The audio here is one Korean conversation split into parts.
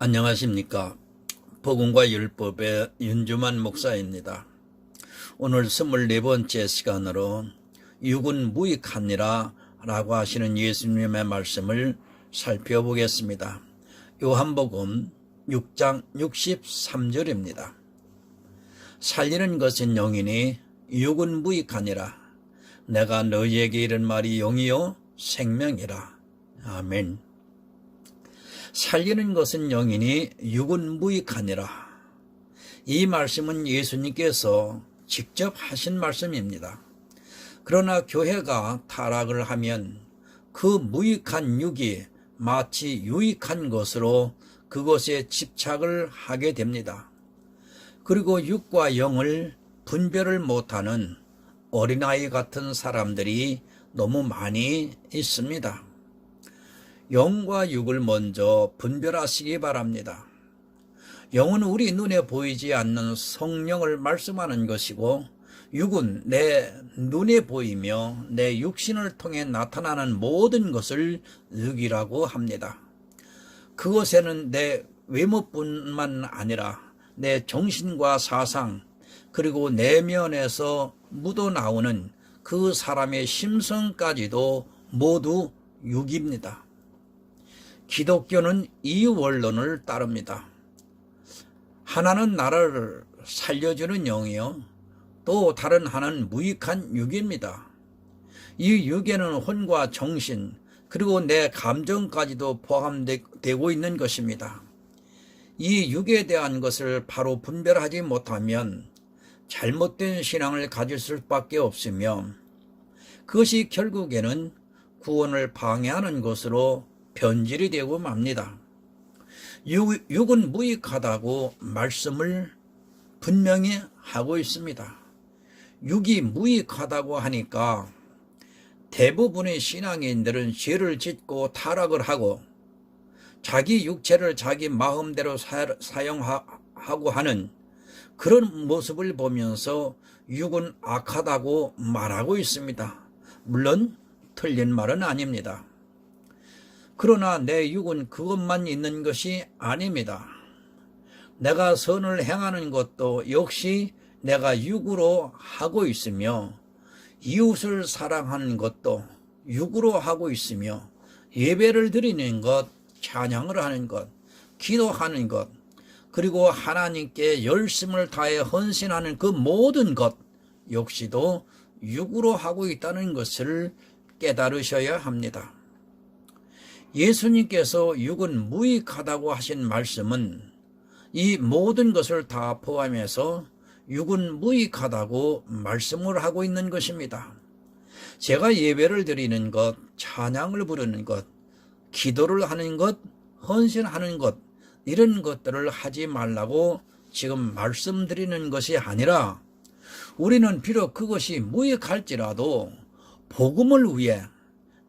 안녕하십니까. 복음과 율법의 윤주만 목사입니다. 오늘 24번째 시간으로 육은 무익하니라 라고 하시는 예수님의 말씀을 살펴보겠습니다. 요한복음 6장 63절입니다. 살리는 것은 영이니 육은 무익하니라. 내가 너희에게 이른 말이 영이요 생명이라. 아멘. 살리는 것은 영이니 육은 무익하니라. 이 말씀은 예수님께서 직접 하신 말씀입니다. 그러나 교회가 타락을 하면 그 무익한 육이 마치 유익한 것으로 그것에 집착을 하게 됩니다. 그리고 육과 영을 분별을 못하는 어린아이 같은 사람들이 너무 많이 있습니다. 영과 육을 먼저 분별하시기 바랍니다. 영은 우리 눈에 보이지 않는 성령을 말씀하는 것이고, 육은 내 눈에 보이며 내 육신을 통해 나타나는 모든 것을 육이라고 합니다. 그것에는 내 외모뿐만 아니라 내 정신과 사상, 그리고 내면에서 묻어나오는 그 사람의 심성까지도 모두 육입니다. 기독교는 이 원론을 따릅니다. 하나는 나를 살려주는 영이요, 또 다른 하나는 무익한 육입니다. 이 육에는 혼과 정신, 그리고 내 감정까지도 포함되고 있는 것입니다. 이 육에 대한 것을 바로 분별하지 못하면 잘못된 신앙을 가질 수밖에 없으며, 그것이 결국에는 구원을 방해하는 것으로 변질이 되고 맙니다. 육은 무익하다고 말씀을 분명히 하고 있습니다. 육이 무익하다고 하니까 대부분의 신앙인들은 죄를 짓고 타락을 하고 자기 육체를 자기 마음대로 사용하고 하는 그런 모습을 보면서 육은 악하다고 말하고 있습니다. 물론 틀린 말은 아닙니다. 그러나 내 육은 그것만 있는 것이 아닙니다. 내가 선을 행하는 것도 역시 내가 육으로 하고 있으며, 이웃을 사랑하는 것도 육으로 하고 있으며, 예배를 드리는 것, 찬양을 하는 것, 기도하는 것, 그리고 하나님께 열심을 다해 헌신하는 그 모든 것 역시도 육으로 하고 있다는 것을 깨달으셔야 합니다. 예수님께서 육은 무익하다고 하신 말씀은 이 모든 것을 다 포함해서 육은 무익하다고 말씀을 하고 있는 것입니다. 제가 예배를 드리는 것, 찬양을 부르는 것, 기도를 하는 것, 헌신하는 것, 이런 것들을 하지 말라고 지금 말씀드리는 것이 아니라, 우리는 비록 그것이 무익할지라도 복음을 위해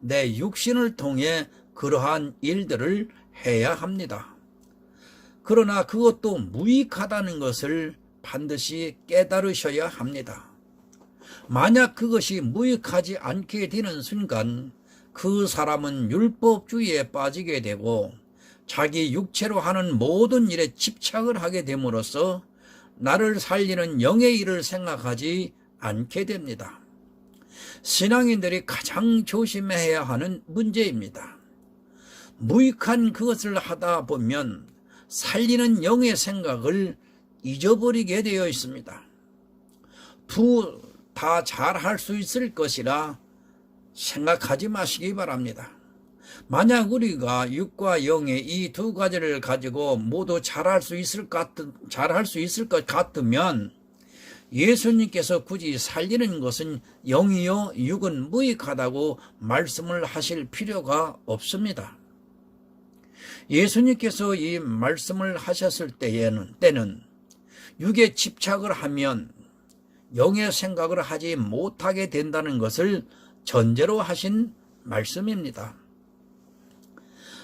내 육신을 통해 그러한 일들을 해야 합니다. 그러나 그것도 무익하다는 것을 반드시 깨달으셔야 합니다. 만약 그것이 무익하지 않게 되는 순간 그 사람은 율법주의에 빠지게 되고 자기 육체로 하는 모든 일에 집착을 하게 됨으로써 나를 살리는 영의 일을 생각하지 않게 됩니다. 신앙인들이 가장 조심해야 하는 문제입니다. 무익한 그것을 하다 보면 살리는 영의 생각을 잊어버리게 되어 있습니다. 다 잘할 수 있을 것이라 생각하지 마시기 바랍니다. 만약 우리가 육과 영의 이 두 가지를 가지고 모두 잘할 수 있을 것 같으면 예수님께서 굳이 살리는 것은 영이요 육은 무익하다고 말씀을 하실 필요가 없습니다. 예수님께서 이 말씀을 하셨을 때는 육에 집착을 하면 영의 생각을 하지 못하게 된다는 것을 전제로 하신 말씀입니다.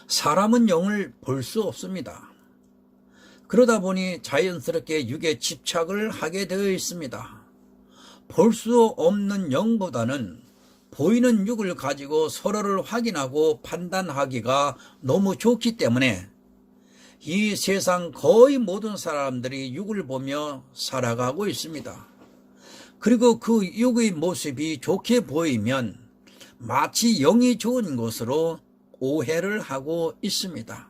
사람은 영을 볼 수 없습니다. 그러다 보니 자연스럽게 육에 집착을 하게 되어 있습니다. 볼 수 없는 영보다는 보이는 육을 가지고 서로를 확인하고 판단하기가 너무 좋기 때문에 이 세상 거의 모든 사람들이 육을 보며 살아가고 있습니다. 그리고 그 육의 모습이 좋게 보이면 마치 영이 좋은 것으로 오해를 하고 있습니다.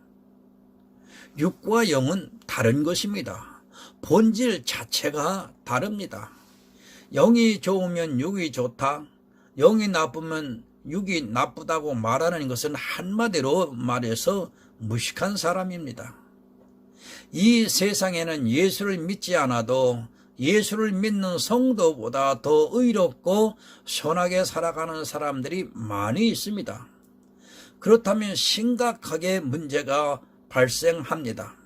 육과 영은 다른 것입니다. 본질 자체가 다릅니다. 영이 좋으면 육이 좋다, 영이 나쁘면 육이 나쁘다고 말하는 것은 한마디로 말해서 무식한 사람입니다. 이 세상에는 예수를 믿지 않아도 예수를 믿는 성도보다 더 의롭고 선하게 살아가는 사람들이 많이 있습니다. 그렇다면 심각하게 문제가 발생합니다.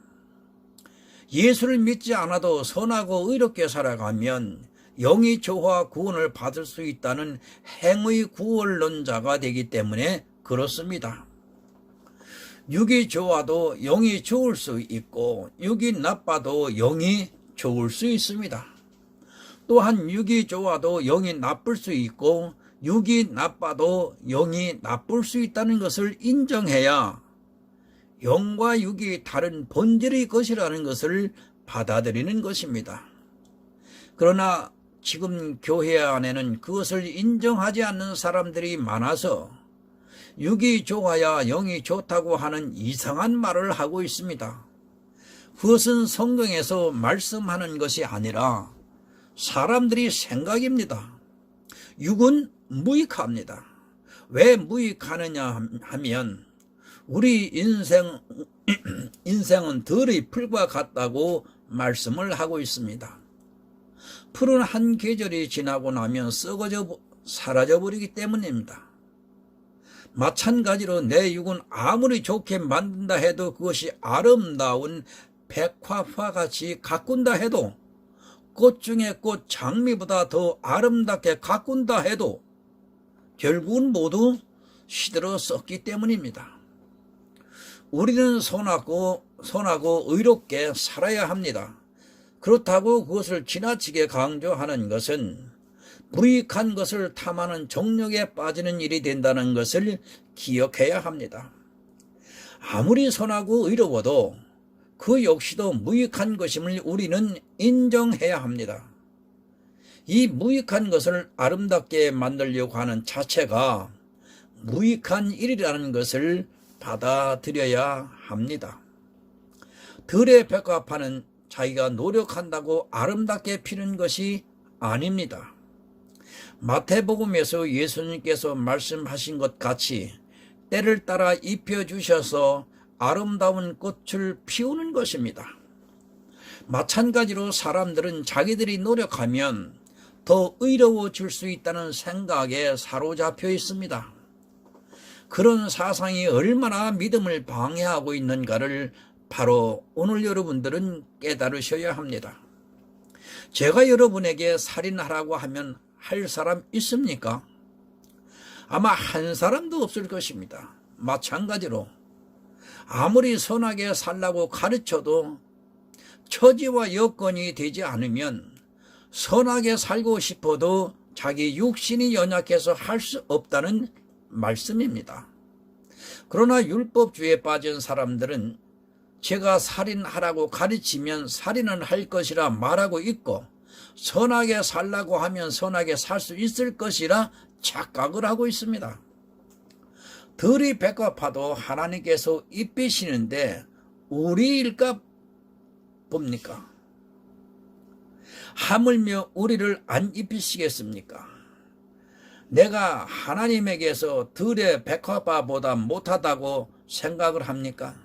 예수를 믿지 않아도 선하고 의롭게 살아가면 영이 저와 구원을 받을 수 있다는 행의 구원론자가 되기 때문에 그렇습니다. 육이 좋아도 영이 좋을 수 있고 육이 나빠도 영이 좋을 수 있습니다. 또한 육이 좋아도 영이 나쁠 수 있고 육이 나빠도 영이 나쁠 수 있다는 것을 인정해야 영과 육이 다른 본질의 것이라는 것을 받아들이는 것입니다. 그러나 지금 교회 안에는 그것을 인정하지 않는 사람들이 많아서 육이 좋아야 영이 좋다고 하는 이상한 말을 하고 있습니다. 그것은 성경에서 말씀하는 것이 아니라 사람들이 생각입니다. 육은 무익합니다. 왜 무익하느냐 하면 우리 인생은 들의 풀과 같다고 말씀을 하고 있습니다. 풀은 한 계절이 지나고 나면 썩어져 사라져버리기 때문입니다. 마찬가지로 내 육은 아무리 좋게 만든다 해도 그것이 아름다운 백화화 같이 가꾼다 해도 꽃 중에 꽃 장미보다 더 아름답게 가꾼다 해도 결국은 모두 시들어 썩기 때문입니다. 우리는 선하고 의롭게 살아야 합니다. 그렇다고 그것을 지나치게 강조하는 것은 무익한 것을 탐하는 정욕에 빠지는 일이 된다는 것을 기억해야 합니다. 아무리 선하고 의로워도 그 역시도 무익한 것임을 우리는 인정해야 합니다. 이 무익한 것을 아름답게 만들려고 하는 자체가 무익한 일이라는 것을 받아들여야 합니다. 들의 백합화는 자기가 노력한다고 아름답게 피는 것이 아닙니다. 마태복음에서 예수님께서 말씀하신 것 같이 때를 따라 입혀주셔서 아름다운 꽃을 피우는 것입니다. 마찬가지로 사람들은 자기들이 노력하면 더 의로워질 수 있다는 생각에 사로잡혀 있습니다. 그런 사상이 얼마나 믿음을 방해하고 있는가를 바로 오늘 여러분들은 깨달으셔야 합니다. 제가 여러분에게 살인하라고 하면 할 사람 있습니까? 아마 한 사람도 없을 것입니다. 마찬가지로 아무리 선하게 살라고 가르쳐도 처지와 여건이 되지 않으면 선하게 살고 싶어도 자기 육신이 연약해서 할 수 없다는 말씀입니다. 그러나 율법주의에 빠진 사람들은 제가 살인하라고 가르치면 살인을 할 것이라 말하고 있고 선하게 살라고 하면 선하게 살 수 있을 것이라 착각을 하고 있습니다. 들이 백합화도 하나님께서 입히시는데 우리 일까 봅니까? 하물며 우리를 안 입히시겠습니까? 내가 하나님에게서 들의 백합화보다 못하다고 생각을 합니까?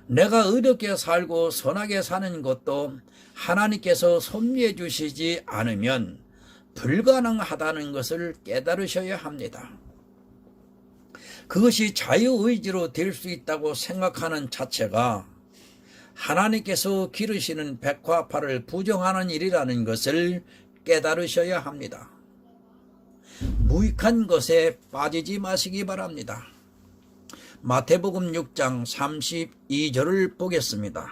내가 의롭게 살고 선하게 사는 것도 하나님께서 섭리해 주시지 않으면 불가능하다는 것을 깨달으셔야 합니다. 그것이 자유의지로 될 수 있다고 생각하는 자체가 하나님께서 기르시는 백화파를 부정하는 일이라는 것을 깨달으셔야 합니다. 무익한 것에 빠지지 마시기 바랍니다. 마태복음 6장 32절을 보겠습니다.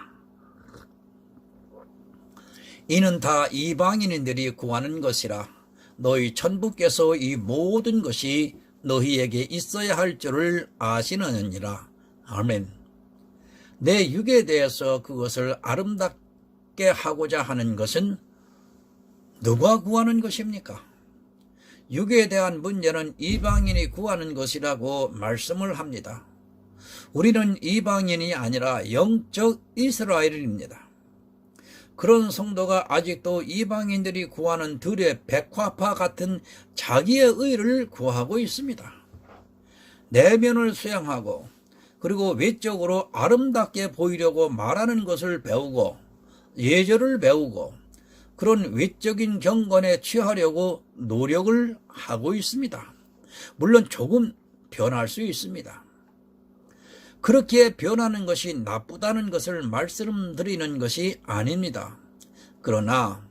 이는 다 이방인들이 구하는 것이라 너희 천부께서 이 모든 것이 너희에게 있어야 할 줄을 아시느니라. 아멘. 내 육에 대해서 그것을 아름답게 하고자 하는 것은 누가 구하는 것입니까? 육에 대한 문제는 이방인이 구하는 것이라고 말씀을 합니다. 우리는 이방인이 아니라 영적 이스라엘입니다. 그런 성도가 아직도 이방인들이 구하는 들의 백화파 같은 자기의 의를 구하고 있습니다. 내면을 수양하고 그리고 외적으로 아름답게 보이려고 말하는 것을 배우고 예절을 배우고 그런 외적인 경건에 취하려고 노력을 하고 있습니다. 물론 조금 변할 수 있습니다. 그렇게 변하는 것이 나쁘다는 것을 말씀드리는 것이 아닙니다. 그러나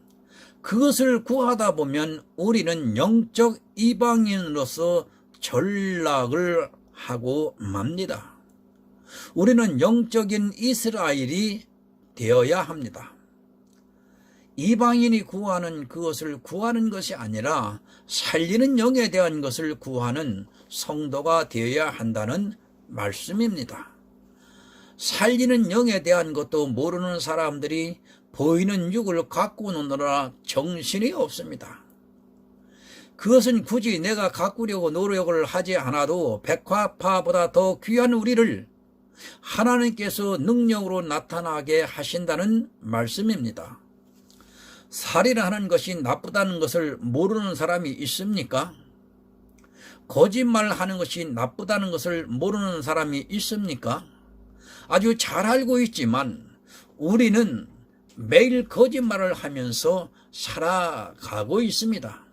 그것을 구하다 보면 우리는 영적 이방인으로서 전락을 하고 맙니다. 우리는 영적인 이스라엘이 되어야 합니다. 이방인이 구하는 그것을 구하는 것이 아니라 살리는 영에 대한 것을 구하는 성도가 되어야 한다는 말씀입니다. 살리는 영에 대한 것도 모르는 사람들이 보이는 육을 갖고 노느라 정신이 없습니다. 그것은 굳이 내가 가꾸려고 노력을 하지 않아도 백화파보다 더 귀한 우리를 하나님께서 능력으로 나타나게 하신다는 말씀입니다. 살인하는 것이 나쁘다는 것을 모르는 사람이 있습니까? 거짓말하는 것이 나쁘다는 것을 모르는 사람이 있습니까? 아주 잘 알고 있지만 우리는 매일 거짓말을 하면서 살아가고 있습니다.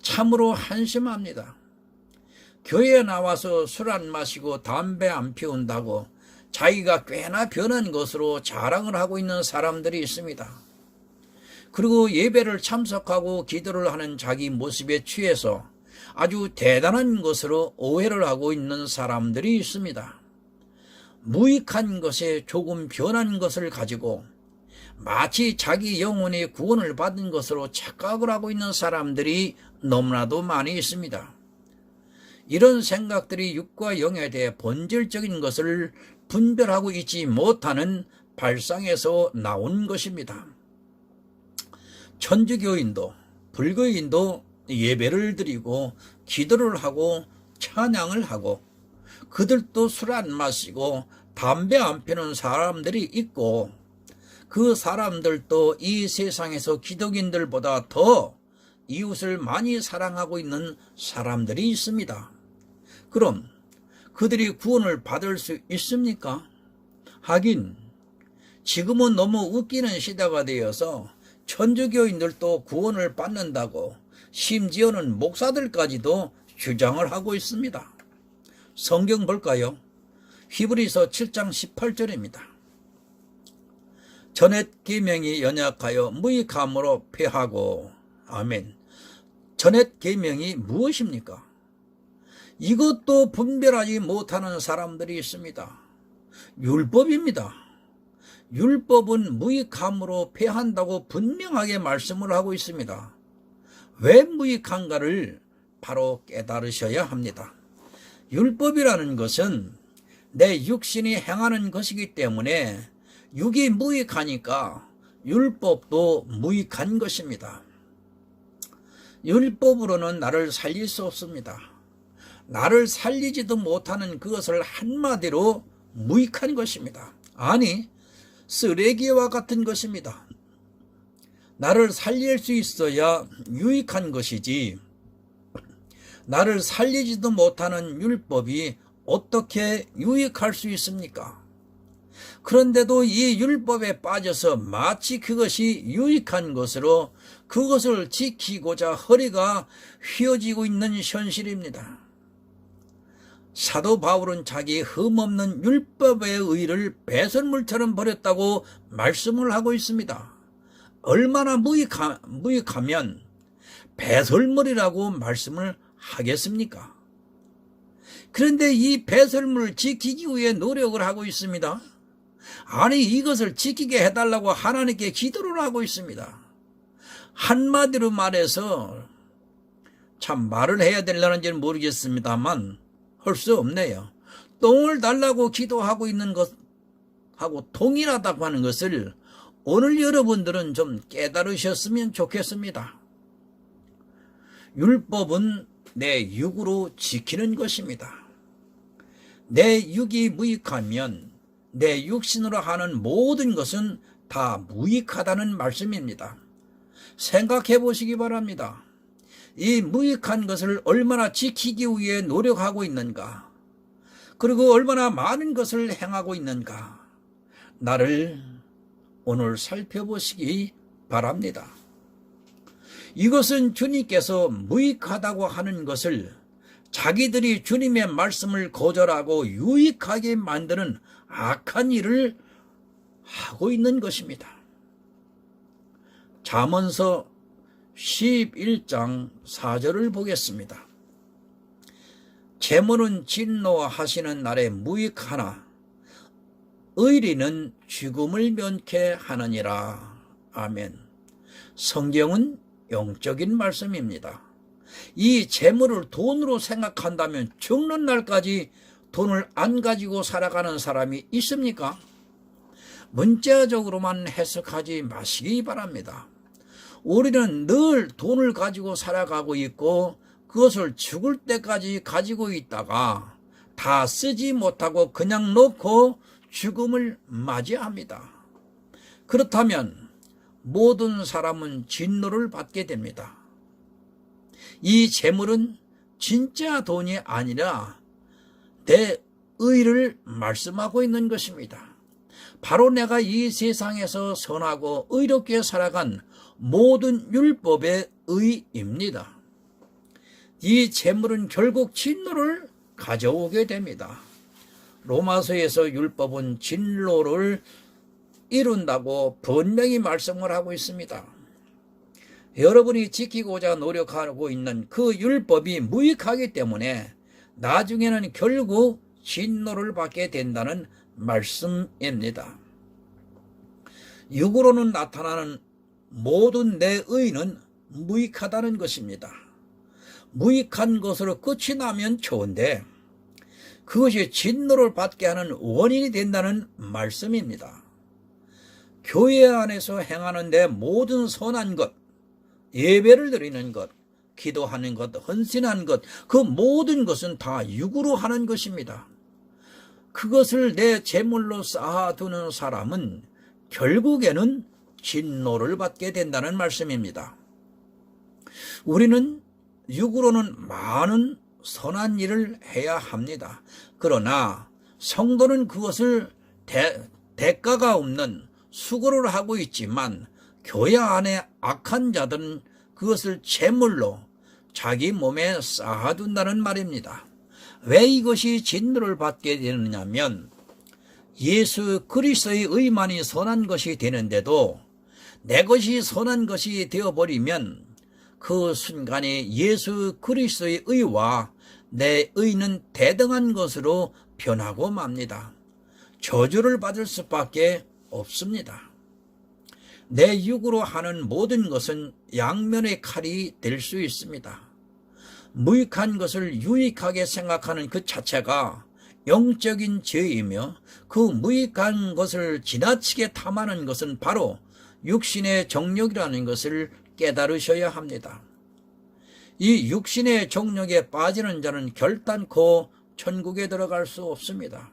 참으로 한심합니다. 교회에 나와서 술 안 마시고 담배 안 피운다고 자기가 꽤나 변한 것으로 자랑을 하고 있는 사람들이 있습니다. 그리고 예배를 참석하고 기도를 하는 자기 모습에 취해서 아주 대단한 것으로 오해를 하고 있는 사람들이 있습니다. 무익한 것에 조금 변한 것을 가지고 마치 자기 영혼의 구원을 받은 것으로 착각을 하고 있는 사람들이 너무나도 많이 있습니다. 이런 생각들이 육과 영에 대해 본질적인 것을 분별하고 있지 못하는 발상에서 나온 것입니다. 천주교인도 불교인도 예배를 드리고 기도를 하고 찬양을 하고 그들도 술 안 마시고 담배 안 피우는 사람들이 있고 그 사람들도 이 세상에서 기독인들보다 더 이웃을 많이 사랑하고 있는 사람들이 있습니다. 그럼 그들이 구원을 받을 수 있습니까? 하긴 지금은 너무 웃기는 시대가 되어서 천주교인들도 구원을 받는다고 심지어는 목사들까지도 주장을 하고 있습니다. 성경 볼까요? 히브리서 7장 18절입니다. 전옛 계명이 연약하여 무익함으로 패하고 아멘. 전옛 계명이 무엇입니까? 이것도 분별하지 못하는 사람들이 있습니다. 율법입니다. 율법은 무익함으로 패한다고 분명하게 말씀을 하고 있습니다. 왜 무익한가를 바로 깨달으셔야 합니다. 율법이라는 것은 내 육신이 행하는 것이기 때문에 육이 무익하니까 율법도 무익한 것입니다. 율법으로는 나를 살릴 수 없습니다. 나를 살리지도 못하는 그것을 한마디로 무익한 것입니다. 아니, 쓰레기와 같은 것입니다. 나를 살릴 수 있어야 유익한 것이지 나를 살리지도 못하는 율법이 어떻게 유익할 수 있습니까? 그런데도 이 율법에 빠져서 마치 그것이 유익한 것으로 그것을 지키고자 허리가 휘어지고 있는 현실입니다. 사도 바울은 자기 흠없는 율법의 의를 배설물처럼 버렸다고 말씀을 하고 있습니다. 얼마나 무익하면 배설물이라고 말씀을 하겠습니까? 그런데 이 배설물을 지키기 위해 노력을 하고 있습니다. 아니, 이것을 지키게 해달라고 하나님께 기도를 하고 있습니다. 한마디로 말해서 참 말을 해야 되려는지는 모르겠습니다만 할 수 없네요. 똥을 달라고 기도하고 있는 것 하고 동일하다고 하는 것을 오늘 여러분들은 좀 깨달으셨으면 좋겠습니다. 율법은 내 육으로 지키는 것입니다. 내 육이 무익하면 내 육신으로 하는 모든 것은 다 무익하다는 말씀입니다. 생각해 보시기 바랍니다. 이 무익한 것을 얼마나 지키기 위해 노력하고 있는가, 그리고 얼마나 많은 것을 행하고 있는가, 나를 오늘 살펴보시기 바랍니다. 이것은 주님께서 무익하다고 하는 것을 자기들이 주님의 말씀을 거절하고 유익하게 만드는 악한 일을 하고 있는 것입니다. 잠언서 11장 4절을 보겠습니다. 재물은 진노하시는 날에 무익하나 의리는 죽음을 면케 하느니라. 아멘. 성경은 영적인 말씀입니다. 이 재물을 돈으로 생각한다면 죽는 날까지 돈을 안 가지고 살아가는 사람이 있습니까? 문자적으로만 해석하지 마시기 바랍니다. 우리는 늘 돈을 가지고 살아가고 있고 그것을 죽을 때까지 가지고 있다가 다 쓰지 못하고 그냥 놓고 죽음을 맞이합니다. 그렇다면 모든 사람은 진노를 받게 됩니다. 이 재물은 진짜 돈이 아니라 내 의를 말씀하고 있는 것입니다. 바로 내가 이 세상에서 선하고 의롭게 살아간 모든 율법의 의입니다. 이 재물은 결국 진노를 가져오게 됩니다. 로마서에서 율법은 진노를 이룬다고 분명히 말씀을 하고 있습니다. 여러분이 지키고자 노력하고 있는 그 율법이 무익하기 때문에 나중에는 결국 진노를 받게 된다는 말씀입니다. 육으로는 나타나는 모든 내 의는 무익하다는 것입니다. 무익한 것으로 끝이 나면 좋은데 그것이 진노를 받게 하는 원인이 된다는 말씀입니다. 교회 안에서 행하는 내 모든 선한 것, 예배를 드리는 것, 기도하는 것, 헌신하는 것, 그 모든 것은 다 육으로 하는 것입니다. 그것을 내 재물로 쌓아두는 사람은 결국에는 진노를 받게 된다는 말씀입니다. 우리는 육으로는 많은 선한 일을 해야 합니다. 그러나 성도는 그것을 대가가 없는 수고를 하고 있지만 교회 안에 악한 자들은 그것을 재물로 자기 몸에 쌓아둔다는 말입니다. 왜 이것이 진노를 받게 되느냐면 예수 그리스도의 의만이 선한 것이 되는데도 내 것이 선한 것이 되어버리면 그 순간에 예수 그리스도의 의와 내 의는 대등한 것으로 변하고 맙니다. 저주를 받을 수밖에 없습니다. 내 육으로 하는 모든 것은 양면의 칼이 될 수 있습니다. 무익한 것을 유익하게 생각하는 그 자체가 영적인 죄이며 그 무익한 것을 지나치게 탐하는 것은 바로 육신의 정욕이라는 것을 깨달으셔야 합니다. 이 육신의 정욕에 빠지는 자는 결단코 천국에 들어갈 수 없습니다.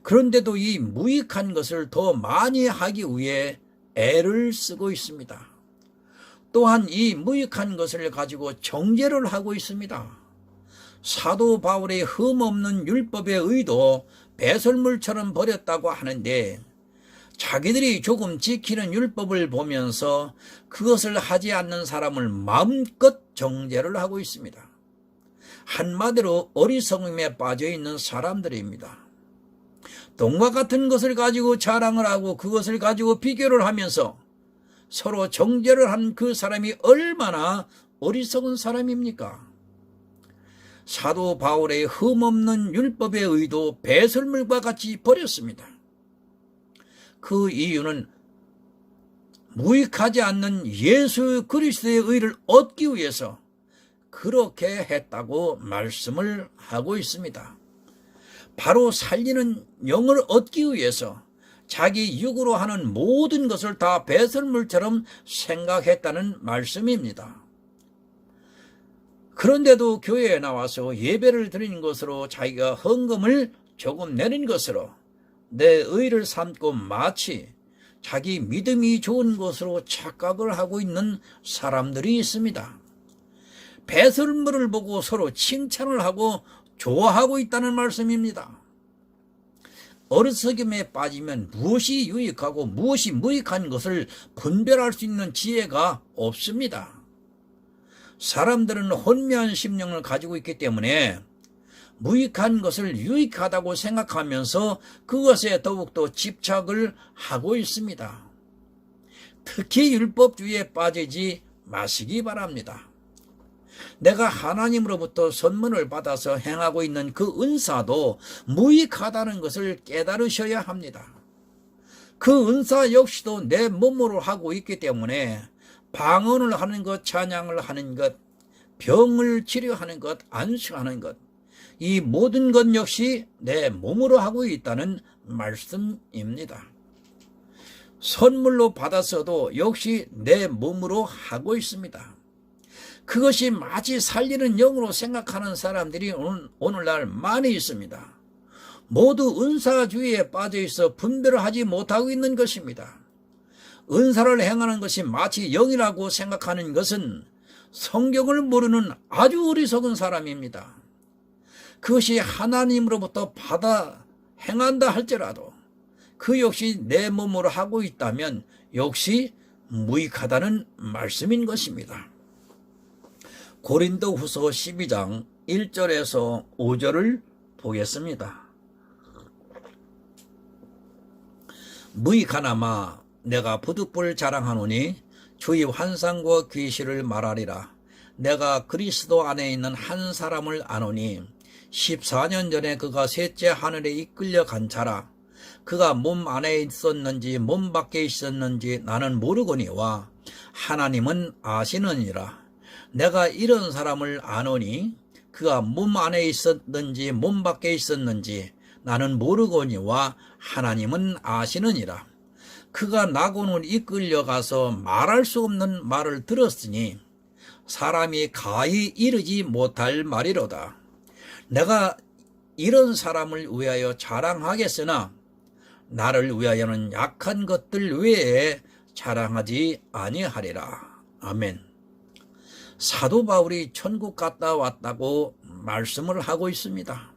그런데도 이 무익한 것을 더 많이 하기 위해 애를 쓰고 있습니다. 또한 이 무익한 것을 가지고 정죄를 하고 있습니다. 사도 바울의 흠없는 율법의 의도 배설물처럼 버렸다고 하는데 자기들이 조금 지키는 율법을 보면서 그것을 하지 않는 사람을 마음껏 정죄를 하고 있습니다. 한마디로 어리석음에 빠져있는 사람들입니다. 돈과 같은 것을 가지고 자랑을 하고 그것을 가지고 비교를 하면서 서로 정죄를 한 그 사람이 얼마나 어리석은 사람입니까? 사도 바울의 흠없는 율법의 의도 배설물과 같이 버렸습니다. 그 이유는 무익하지 않는 예수 그리스도의 의를 얻기 위해서 그렇게 했다고 말씀을 하고 있습니다. 바로 살리는 영을 얻기 위해서 자기 육으로 하는 모든 것을 다 배설물처럼 생각했다는 말씀입니다. 그런데도 교회에 나와서 예배를 드리는 것으로 자기가 헌금을 조금 내는 것으로 내 의를 삼고 마치 자기 믿음이 좋은 것으로 착각을 하고 있는 사람들이 있습니다. 배설물을 보고 서로 칭찬을 하고 좋아하고 있다는 말씀입니다. 어리석음에 빠지면 무엇이 유익하고 무엇이 무익한 것을 분별할 수 있는 지혜가 없습니다. 사람들은 혼미한 심령을 가지고 있기 때문에 무익한 것을 유익하다고 생각하면서 그것에 더욱더 집착을 하고 있습니다. 특히 율법주의에 빠지지 마시기 바랍니다. 내가 하나님으로부터 선물을 받아서 행하고 있는 그 은사도 무익하다는 것을 깨달으셔야 합니다. 그 은사 역시도 내 몸으로 하고 있기 때문에 방언을 하는 것, 찬양을 하는 것, 병을 치료하는 것, 안수하는 것, 이 모든 것 역시 내 몸으로 하고 있다는 말씀입니다. 선물로 받았어도 역시 내 몸으로 하고 있습니다. 그것이 마치 살리는 영으로 생각하는 사람들이 오늘날 많이 있습니다. 모두 은사주의에 빠져있어 분별을 하지 못하고 있는 것입니다. 은사를 행하는 것이 마치 영이라고 생각하는 것은 성경을 모르는 아주 어리석은 사람입니다. 그것이 하나님으로부터 받아 행한다 할지라도 그 역시 내 몸으로 하고 있다면 역시 무익하다는 말씀인 것입니다. 고린도후서 12장 1절에서 5절을 보겠습니다. 무익하나마 내가 부득불 자랑하노니 주의 환상과 계시를 말하리라. 내가 그리스도 안에 있는 한 사람을 아노니 14년 전에 그가 셋째 하늘에 이끌려 간 자라. 그가 몸 안에 있었는지 몸 밖에 있었는지 나는 모르거니와 하나님은 아시느니라. 내가 이런 사람을 아노니 그가 몸 안에 있었는지 몸 밖에 있었는지 나는 모르거니와 하나님은 아시느니라. 그가 나고는 이끌려가서 말할 수 없는 말을 들었으니 사람이 가히 이르지 못할 말이로다. 내가 이런 사람을 위하여 자랑하겠으나 나를 위하여는 약한 것들 외에 자랑하지 아니하리라. 아멘. 사도 바울이 천국 갔다 왔다고 말씀을 하고 있습니다.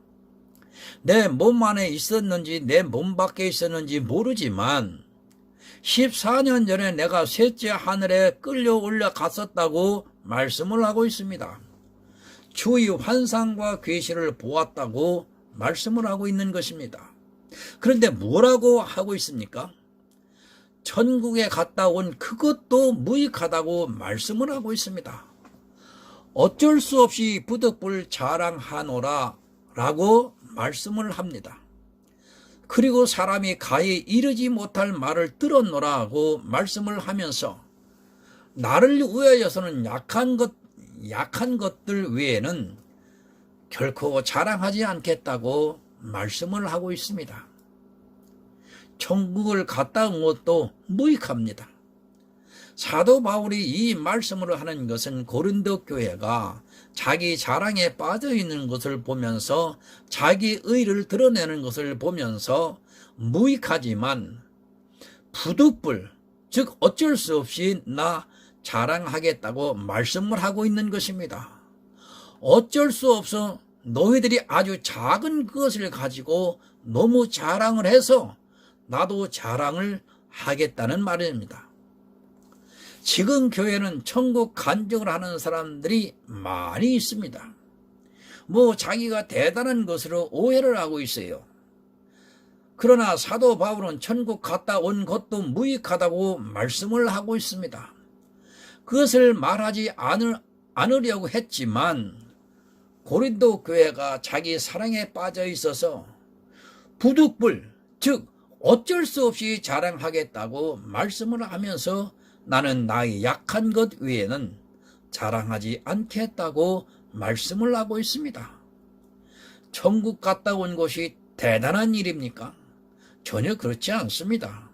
내 몸 안에 있었는지 내 몸 밖에 있었는지 모르지만 14년 전에 내가 셋째 하늘에 끌려 올라갔었다고 말씀을 하고 있습니다. 주의 환상과 계시를 보았다고 말씀을 하고 있는 것입니다. 그런데 뭐라고 하고 있습니까? 천국에 갔다 온 그것도 무익하다고 말씀을 하고 있습니다. 어쩔 수 없이 부득불 자랑하노라 라고 말씀을 합니다. 그리고 사람이 가히 이르지 못할 말을 들었노라고 말씀을 하면서 나를 위하여서는 약한 것들 외에는 결코 자랑하지 않겠다고 말씀을 하고 있습니다. 천국을 갔다 온 것도 무익합니다. 사도 바울이 이 말씀을 하는 것은 고린도 교회가 자기 자랑에 빠져 있는 것을 보면서 자기 의를 드러내는 것을 보면서 무익하지만 부득불, 즉 어쩔 수 없이 나 자랑하겠다고 말씀을 하고 있는 것입니다. 어쩔 수 없어 너희들이 아주 작은 것을 가지고 너무 자랑을 해서 나도 자랑을 하겠다는 말입니다. 지금 교회는 천국 간증을 하는 사람들이 많이 있습니다. 자기가 대단한 것으로 오해를 하고 있어요. 그러나 사도 바울은 천국 갔다 온 것도 무익하다고 말씀을 하고 있습니다. 그것을 말하지 않으려고 했지만 고린도 교회가 자기 사랑에 빠져 있어서 부득불, 즉 어쩔 수 없이 자랑하겠다고 말씀을 하면서 나는 나의 약한 것 외에는 자랑하지 않겠다고 말씀을 하고 있습니다. 천국 갔다 온 것이 대단한 일입니까? 전혀 그렇지 않습니다.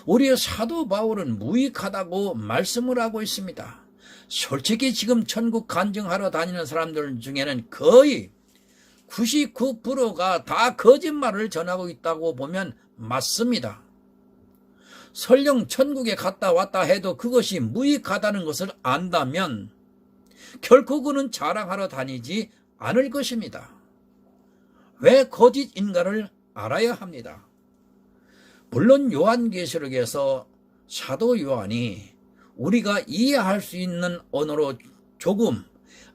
우리의 사도 바울은 무익하다고 말씀을 하고 있습니다. 솔직히 지금 천국 간증하러 다니는 사람들 중에는 거의 99%가 다 거짓말을 전하고 있다고 보면 맞습니다. 설령 천국에 갔다 왔다 해도 그것이 무익하다는 것을 안다면 결코 그는 자랑하러 다니지 않을 것입니다. 왜 거짓인가를 알아야 합니다. 물론 요한계시록에서 사도 요한이 우리가 이해할 수 있는 언어로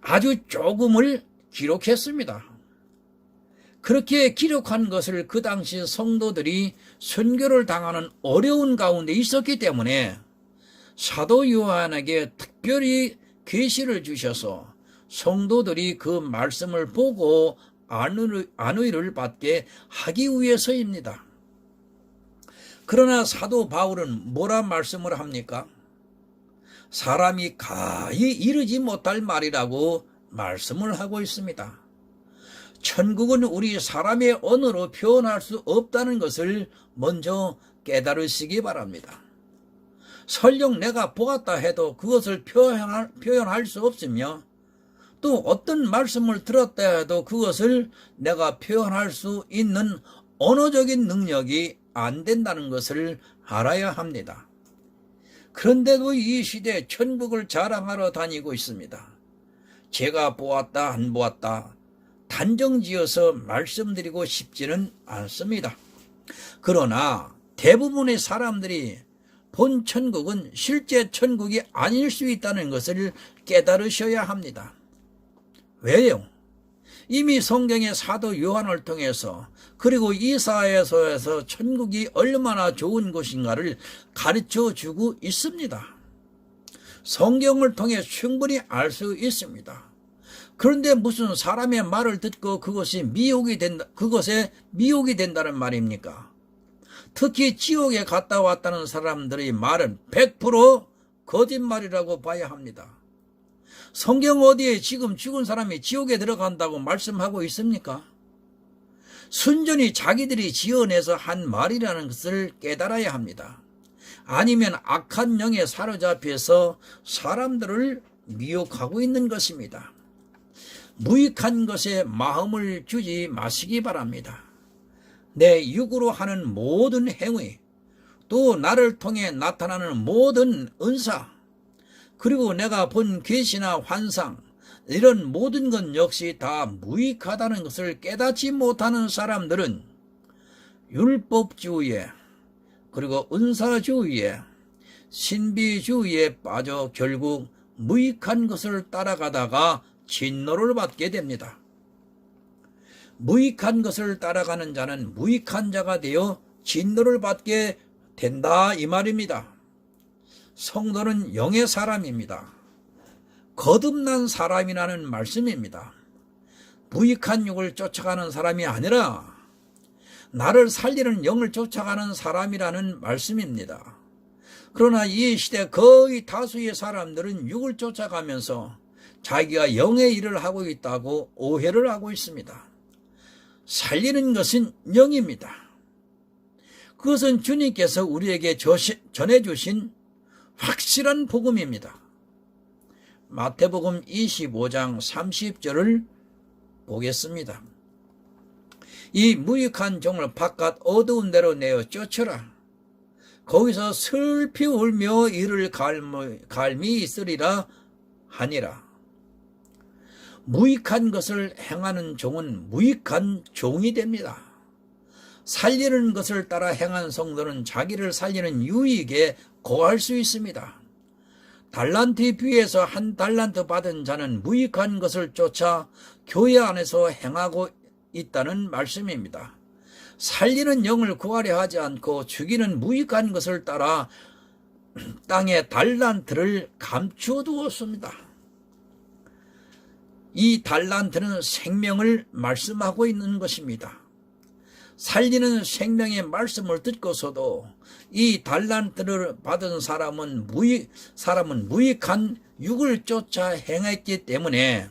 아주 조금을 기록했습니다. 그렇게 기록한 것을 그 당시 성도들이 순교를 당하는 어려운 가운데 있었기 때문에 사도 요한에게 특별히 계시를 주셔서 성도들이 그 말씀을 보고 안의를 받게 하기 위해서입니다. 그러나 사도 바울은 뭐라 말씀을 합니까? 사람이 가히 이르지 못할 말이라고 말씀을 하고 있습니다. 천국은 우리 사람의 언어로 표현할 수 없다는 것을 먼저 깨달으시기 바랍니다. 설령 내가 보았다 해도 그것을 표현할 수 없으며 또 어떤 말씀을 들었다 해도 그것을 내가 표현할 수 있는 언어적인 능력이 안 된다는 것을 알아야 합니다. 그런데도 이 시대에 천국을 자랑하러 다니고 있습니다. 제가 보았다 안 보았다 단정지어서 말씀드리고 싶지는 않습니다. 그러나 대부분의 사람들이 본 천국은 실제 천국이 아닐 수 있다는 것을 깨달으셔야 합니다. 왜요? 이미 성경의 사도 요한을 통해서 그리고 이사야서에서 천국이 얼마나 좋은 곳인가를 가르쳐주고 있습니다. 성경을 통해 충분히 알 수 있습니다. 그런데 무슨 사람의 말을 듣고 그것에 미혹이 된다는 말입니까? 특히 지옥에 갔다 왔다는 사람들의 말은 100% 거짓말이라고 봐야 합니다. 성경 어디에 지금 죽은 사람이 지옥에 들어간다고 말씀하고 있습니까? 순전히 자기들이 지어내서 한 말이라는 것을 깨달아야 합니다. 아니면 악한 영에 사로잡혀서 사람들을 미혹하고 있는 것입니다. 무익한 것에 마음을 주지 마시기 바랍니다. 내 육으로 하는 모든 행위, 또 나를 통해 나타나는 모든 은사, 그리고 내가 본 계시나 환상, 이런 모든 것 역시 다 무익하다는 것을 깨닫지 못하는 사람들은 율법주의에 그리고 은사주의에 신비주의에 빠져 결국 무익한 것을 따라가다가 진노를 받게 됩니다. 무익한 것을 따라가는 자는 무익한 자가 되어 진노를 받게 된다 이 말입니다. 성도는 영의 사람입니다. 거듭난 사람이라는 말씀입니다. 무익한 육을 쫓아가는 사람이 아니라 나를 살리는 영을 쫓아가는 사람이라는 말씀입니다. 그러나 이 시대 거의 다수의 사람들은 육을 쫓아가면서 자기가 영의 일을 하고 있다고 오해를 하고 있습니다. 살리는 것은 영입니다. 그것은 주님께서 우리에게 전해주신 확실한 복음입니다. 마태복음 25장 30절을 보겠습니다. 이 무익한 종을 바깥 어두운 데로 내어 쫓으라. 거기서 슬피 울며 이를 갈미 있으리라 하니라. 무익한 것을 행하는 종은 무익한 종이 됩니다. 살리는 것을 따라 행한 성도는 자기를 살리는 유익에 고할 수 있습니다. 달란트에 비해서 한 달란트 받은 자는 무익한 것을 쫓아 교회 안에서 행하고 있다는 말씀입니다. 살리는 영을 구하려 하지 않고 죽이는 무익한 것을 따라 땅에 달란트를 감추어 두었습니다. 이 달란트는 생명을 말씀하고 있는 것입니다. 살리는 생명의 말씀을 듣고서도 이 달란트를 받은 사람은 무익한 육을 쫓아 행했기 때문에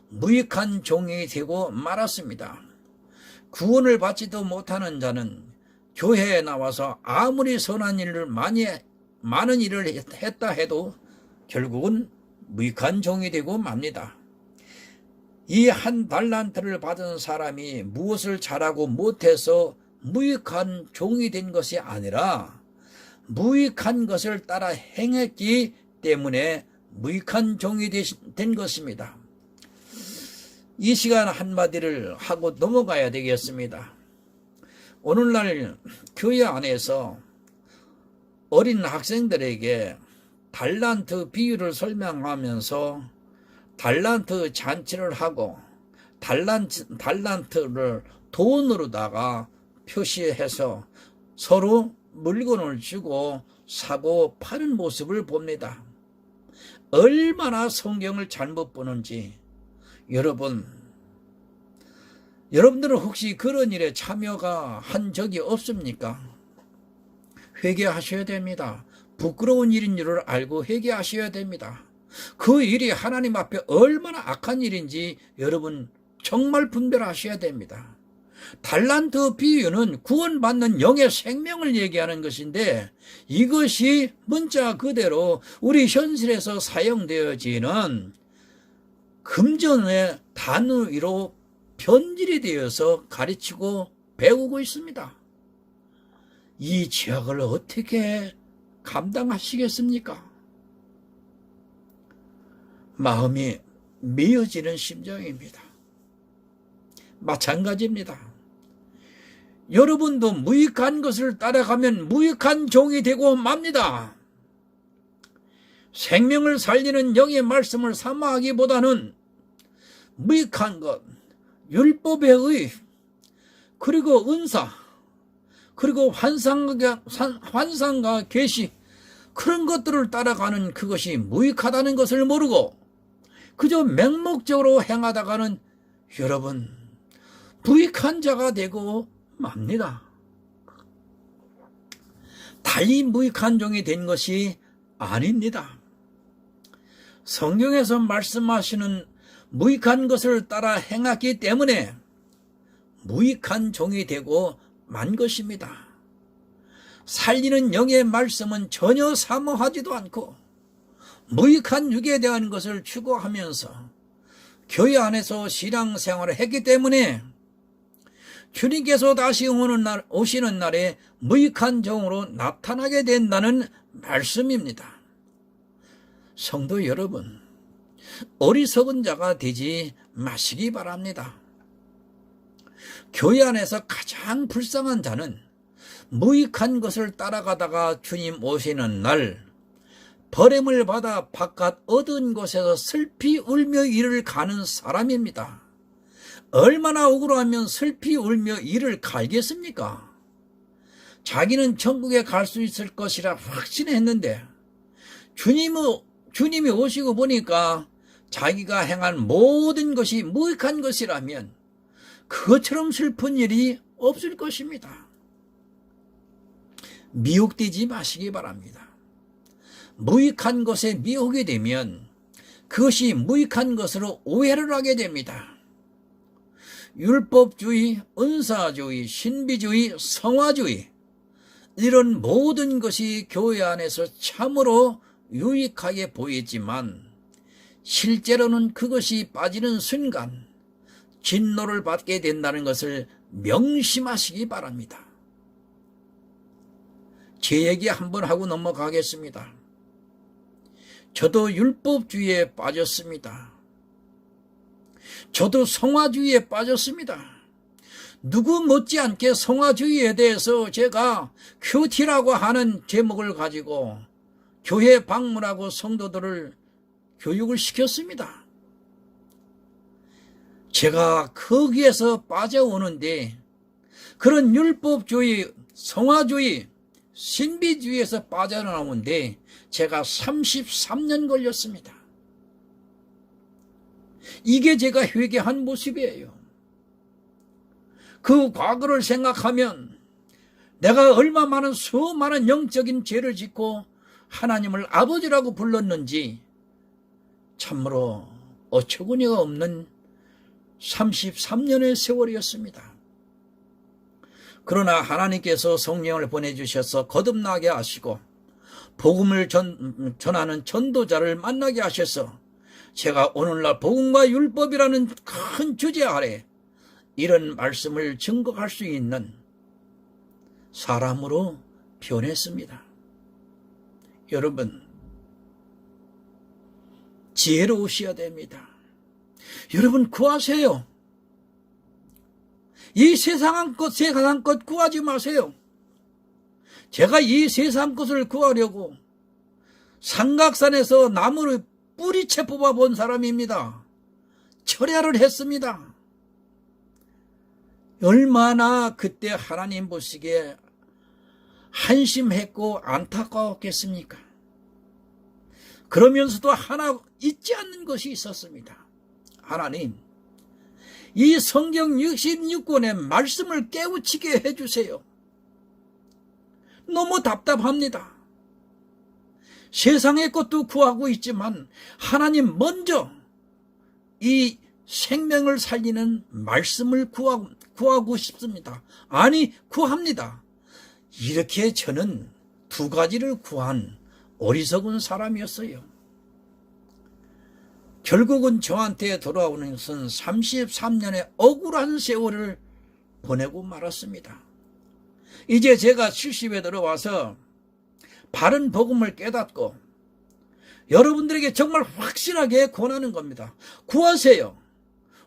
무익한 종이 되고 말았습니다. 구원을 받지도 못하는 자는 교회에 나와서 아무리 선한 일을 많은 일을 했다 해도 결국은 무익한 종이 되고 맙니다. 이 한 달란트를 받은 사람이 무엇을 잘하고 못해서 무익한 종이 된 것이 아니라 무익한 것을 따라 행했기 때문에 무익한 종이 된 것입니다. 이 시간 한마디를 하고 넘어가야 되겠습니다. 오늘날 교회 안에서 어린 학생들에게 달란트 비유를 설명하면서 달란트 잔치를 하고 달란트를 돈으로다가 표시해서 서로 물건을 주고 사고 파는 모습을 봅니다. 얼마나 성경을 잘못 보는지 여러분들은 혹시 그런 일에 참여가 한 적이 없습니까? 회개하셔야 됩니다. 부끄러운 일인 줄을 알고 회개하셔야 됩니다. 그 일이 하나님 앞에 얼마나 악한 일인지 여러분 정말 분별하셔야 됩니다. 달란트 비유는 구원받는 영의 생명을 얘기하는 것인데 이것이 문자 그대로 우리 현실에서 사용되어지는 금전의 단위로 변질이 되어서 가르치고 배우고 있습니다. 이 죄악을 어떻게 감당하시겠습니까? 마음이 미어지는 심정입니다. 마찬가지입니다. 여러분도 무익한 것을 따라가면 무익한 종이 되고 맙니다. 생명을 살리는 영의 말씀을 삼아하기보다는 무익한 것, 율법의 의, 그리고 은사, 그리고 환상과 계시, 그런 것들을 따라가는 그것이 무익하다는 것을 모르고 그저 맹목적으로 행하다가는 여러분 무익한 자가 되고 맙니다. 달리 무익한 종이 된 것이 아닙니다. 성경에서 말씀하시는 무익한 것을 따라 행했기 때문에 무익한 종이 되고 만 것입니다. 살리는 영의 말씀은 전혀 사모하지도 않고 무익한 육에 대한 것을 추구하면서 교회 안에서 신앙생활을 했기 때문에 주님께서 다시 오시는 날에 무익한 종으로 나타나게 된다는 말씀입니다. 성도 여러분, 어리석은 자가 되지 마시기 바랍니다. 교회 안에서 가장 불쌍한 자는 무익한 것을 따라가다가 주님 오시는 날 버림을 받아 바깥 어두운 곳에서 슬피 울며 이를 가는 사람입니다. 얼마나 억울하면 슬피 울며 이를 갈겠습니까? 자기는 천국에 갈 수 있을 것이라 확신했는데 주님이 오시고 보니까 자기가 행한 모든 것이 무익한 것이라면 그것처럼 슬픈 일이 없을 것입니다. 미혹되지 마시기 바랍니다. 무익한 것에 미혹이 되면 그것이 무익한 것으로 오해를 하게 됩니다. 율법주의, 은사주의, 신비주의, 성화주의, 이런 모든 것이 교회 안에서 참으로 유익하게 보이지만 실제로는 그것이 빠지는 순간 진노를 받게 된다는 것을 명심하시기 바랍니다. 제 얘기 한번 하고 넘어가겠습니다. 저도 율법주의에 빠졌습니다. 저도 성화주의에 빠졌습니다. 누구 못지않게 성화주의에 대해서 제가 큐티라고 하는 제목을 가지고 교회 방문하고 성도들을 교육을 시켰습니다. 제가 거기에서 빠져오는데 그런 율법주의, 성화주의, 신비주의에서 빠져나오는데 제가 33년 걸렸습니다. 이게 제가 회개한 모습이에요. 그 과거를 생각하면 내가 얼마 많은 수많은 영적인 죄를 짓고 하나님을 아버지라고 불렀는지 참으로 어처구니가 없는 33년의 세월이었습니다. 그러나 하나님께서 성령을 보내주셔서 거듭나게 하시고 복음을 전하는 전도자를 만나게 하셔서 제가 오늘날 복음과 율법이라는 큰 주제 아래 이런 말씀을 증거할 수 있는 사람으로 변했습니다. 여러분, 지혜로우셔야 됩니다. 여러분, 구하세요. 이 세상 것 구하지 마세요. 제가 이 세상 것을 구하려고 삼각산에서 나무를 뿌리채 뽑아본 사람입니다. 철야를 했습니다. 얼마나 그때 하나님 보시기에 한심했고 안타까웠겠습니까? 그러면서도 하나 잊지 않는 것이 있었습니다. 하나님, 이 성경 66권의 말씀을 깨우치게 해주세요. 너무 답답합니다. 세상의 것도 구하고 있지만 하나님 먼저 이 생명을 살리는 말씀을 구하고 싶습니다. 아니, 구합니다. 이렇게 저는 두 가지를 구한 어리석은 사람이었어요. 결국은 저한테 돌아오는 것은 33년의 억울한 세월을 보내고 말았습니다. 이제 제가 70에 들어와서 바른 복음을 깨닫고 여러분들에게 정말 확실하게 권하는 겁니다. 구하세요.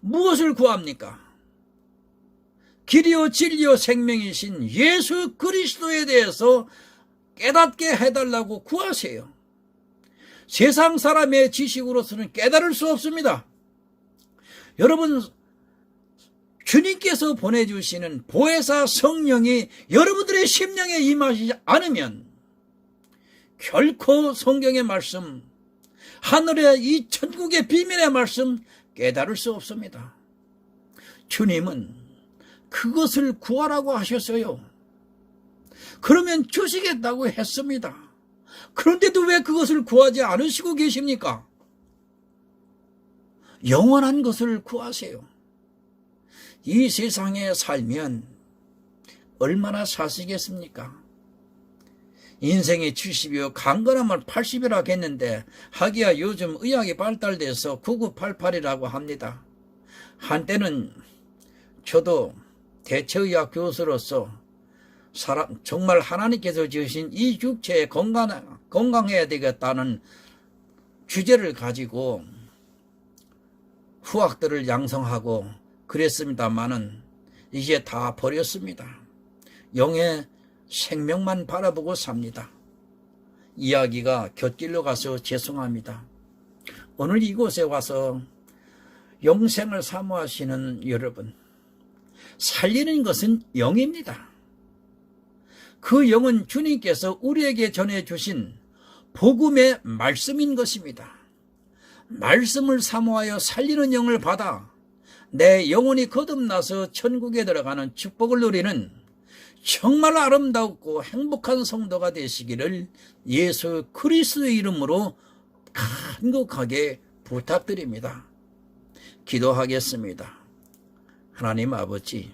무엇을 구합니까? 길이요 진리요 생명이신 예수 그리스도에 대해서 깨닫게 해달라고 구하세요. 세상 사람의 지식으로서는 깨달을 수 없습니다. 여러분, 주님께서 보내주시는 보혜사 성령이 여러분들의 심령에 임하지 않으면 결코 성경의 말씀, 하늘의 이 천국의 비밀의 말씀 깨달을 수 없습니다. 주님은 그것을 구하라고 하셨어요. 그러면 주시겠다고 했습니다. 그런데도 왜 그것을 구하지 않으시고 계십니까? 영원한 것을 구하세요. 이 세상에 살면 얼마나 사시겠습니까? 인생이 70이요 강건하면 80이라고 했는데 하기야 요즘 의학이 발달돼서 9988이라고 합니다. 한때는 저도 대체의학 교수로서 정말 하나님께서 지으신 이 육체에 건강해야 되겠다는 주제를 가지고 후학들을 양성하고 그랬습니다마는 이제 다 버렸습니다. 영의 생명만 바라보고 삽니다. 이야기가 곁길로 가서 죄송합니다. 오늘 이곳에 와서 영생을 사모하시는 여러분, 살리는 것은 영입니다. 그 영은 주님께서 우리에게 전해주신 복음의 말씀인 것입니다. 말씀을 사모하여 살리는 영을 받아 내 영혼이 거듭나서 천국에 들어가는 축복을 누리는 정말 아름답고 행복한 성도가 되시기를 예수 그리스도의 이름으로 간곡하게 부탁드립니다. 기도하겠습니다. 하나님 아버지,